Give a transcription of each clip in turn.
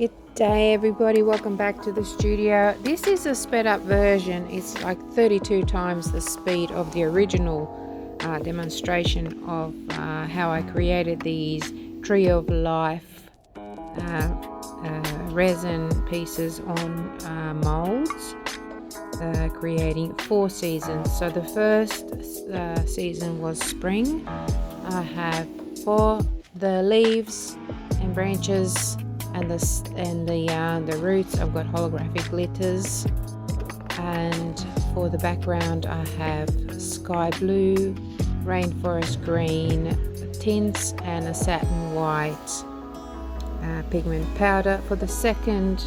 Good day everybody, welcome back to the studio. This is a sped up version. It's like 32 times the speed of the original demonstration of how I created these Tree of Life resin pieces on molds, creating 4 seasons. So the first season was spring. I have for the leaves and branches and the roots I've got holographic glitters, and for the background I have sky blue, rainforest green tints and a satin white pigment powder. For the second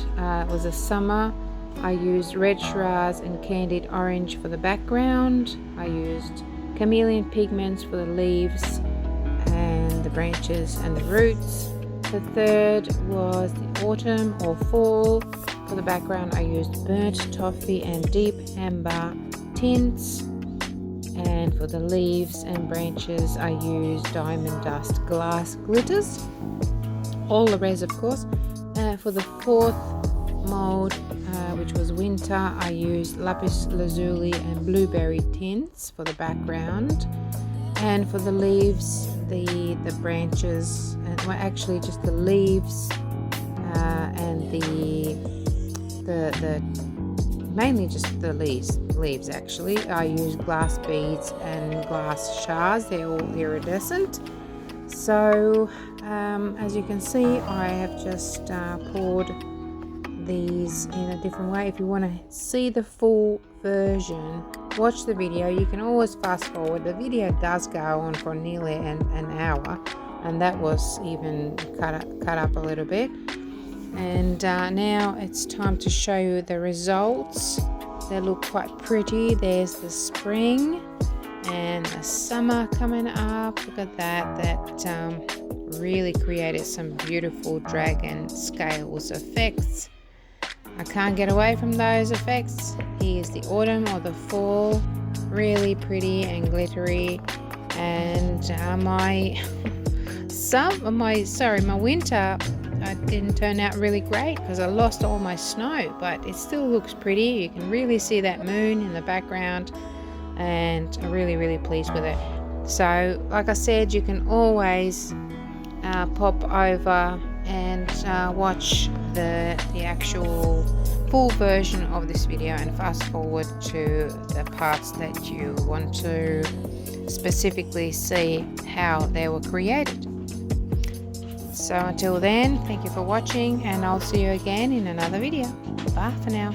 was a summer. I used red Shiraz and candied orange for the background. I used chameleon pigments for the leaves and the branches and the roots. The third was the autumn or fall. For the background I used burnt toffee and deep amber tints, and for the leaves and branches I used diamond dust glass glitters, all Le'Rez of course. For the fourth mold, which was winter, I used lapis lazuli and blueberry tints for the background, and for the leaves, the branches, and well, actually just the leaves and the mainly just the leaves actually. I used glass beads and glass shards. They're all iridescent. So as you can see, I have just poured these in a different way. If you want to see the full version, watch the video. You can always fast forward. The video does go on for nearly an hour, and that was even cut up a little bit. And now it's time to show you the results. They look quite pretty. There's the spring and the summer coming up. Look at that. That really created some beautiful dragon scales effects. I can't get away from those effects. Here's the autumn or the fall, really pretty and glittery. And my winter didn't turn out really great because I lost all my snow, but it still looks pretty. You can really see that moon in the background, and I'm really pleased with it. So like I said, you can always pop over and watch the actual full version of this video and fast forward to the parts that you want to specifically see how they were created. So until then, thank you for watching, and I'll see you again in another video. Bye for now.